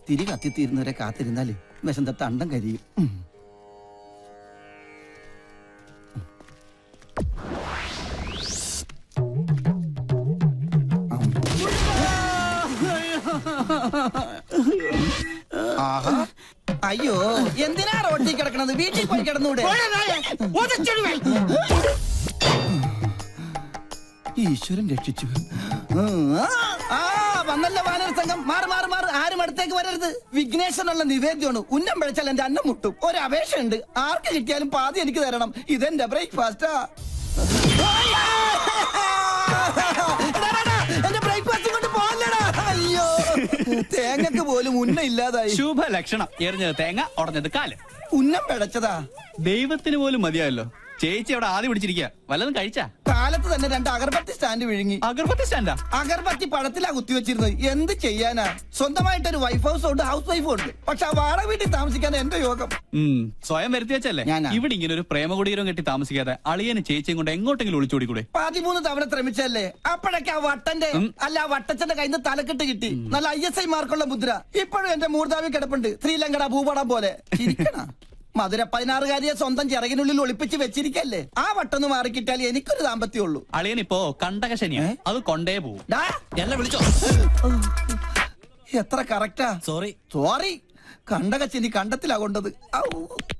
തിരി കത്തിത്തീരുന്നവരെ കാത്തിരുന്നാല് വിശന്ത തണ്ടം കരിയും. അയ്യോ, എന്തിനാ റോട്ടിൽ കിടക്കണത്? വീട്ടിൽ പോയി കിടന്നൂടെ? ഈശ്വരൻ രക്ഷിച്ചു. വന്നല്ല വാനര സംഘം. മാറി മാറി മാറി, ആരും അടുത്തേക്ക് വരരുത്. വിഘ്നേശ്വരനുള്ള നിവേദ്യമാണ്. ഉന്നം പിഴച്ചാൽ എന്റെ അന്നം മുട്ടും. ഒരപേക്ഷയുണ്ട്, ആർക്ക് കിട്ടിയാലും പാതി എനിക്ക് തരണം. ഇതെന്റെ ബ്രേക്ക്ഫാസ്റ്റാ. എന്റെ ബ്രേക്ക്ഫാസ്റ്റ് കൊണ്ട് പോകല്ലടാ. അയ്യോ, തേങ്ങക്ക് പോലും ഉന്നം ഇല്ലാതായി. ശുഭ ലക്ഷണം. എറിഞ്ഞത് തേങ്ങ, ഉടഞ്ഞത് കാല്. ഉന്നം പിഴച്ചതാ. ദൈവത്തിന് പോലും മതിയായല്ലോ. ചേച്ചി അവിടെ ആദ്യം പിടിച്ചിരിക്കുക. വല്ലതും കഴിച്ചാ? കാലത്ത് തന്നെ 2 അഗർബത്തി സ്റ്റാൻഡ് വിഴുങ്ങി. അഗർബത്തി സ്റ്റാൻഡാ? അഗർബത്തി പഴത്തിലാ കുത്തിവെച്ചിരുന്നത്. എന്ത് ചെയ്യാനാ? സ്വന്തമായിട്ടൊരു വൈഫ് ഹൗസ് ഉണ്ട്, ഹൗസ് വൈഫും ഉണ്ട്. പക്ഷെ ആ വാടക വീട്ടിൽ താമസിക്കാൻ എന്റെ യോഗം. സ്വയം വരുത്തി വെച്ചല്ലേ. ഞാനാ. ഇവിടെ ഇങ്ങനെ ഒരു പ്രേമകുടീരം കെട്ടി താമസിക്കാതെ അളിയന് ചേച്ചിയും കൊണ്ട് എങ്ങോട്ടെങ്കിലും ഒളിച്ചോടിക്കൂടെ? 13 തവണ ശ്രമിച്ചല്ലേ. അപ്പോഴൊക്കെ ആ വട്ടന്റെ അല്ല വട്ടച്ചന്റെ കയ്യിൽ നിന്ന് തലക്കെട്ട് കിട്ടി. നല്ല ISI മാർക്കുള്ള മുദ്ര ഇപ്പോഴും എന്റെ മൂർധാവി കിടപ്പുണ്ട്. ശ്രീലങ്കട ഭൂപടം പോലെ. മധുര 16കാരിയെ സ്വന്തം ചിറകിനുള്ളിൽ ഒളിപ്പിച്ച് വെച്ചിരിക്കല്ലേ. ആ വട്ടൊന്ന് മാറിക്കിട്ടാൽ എനിക്കൊരു ദാമ്പത്യമുള്ളൂ. അളിയനിപ്പോ കണ്ടകശനിയാ. അത് കൊണ്ടേ പോവും. എന്നെ വിളിച്ചോ? എത്ര കറക്റ്റാ. സോറി. കണ്ടകശനി കണ്ടത്തിലാ കൊണ്ടത്.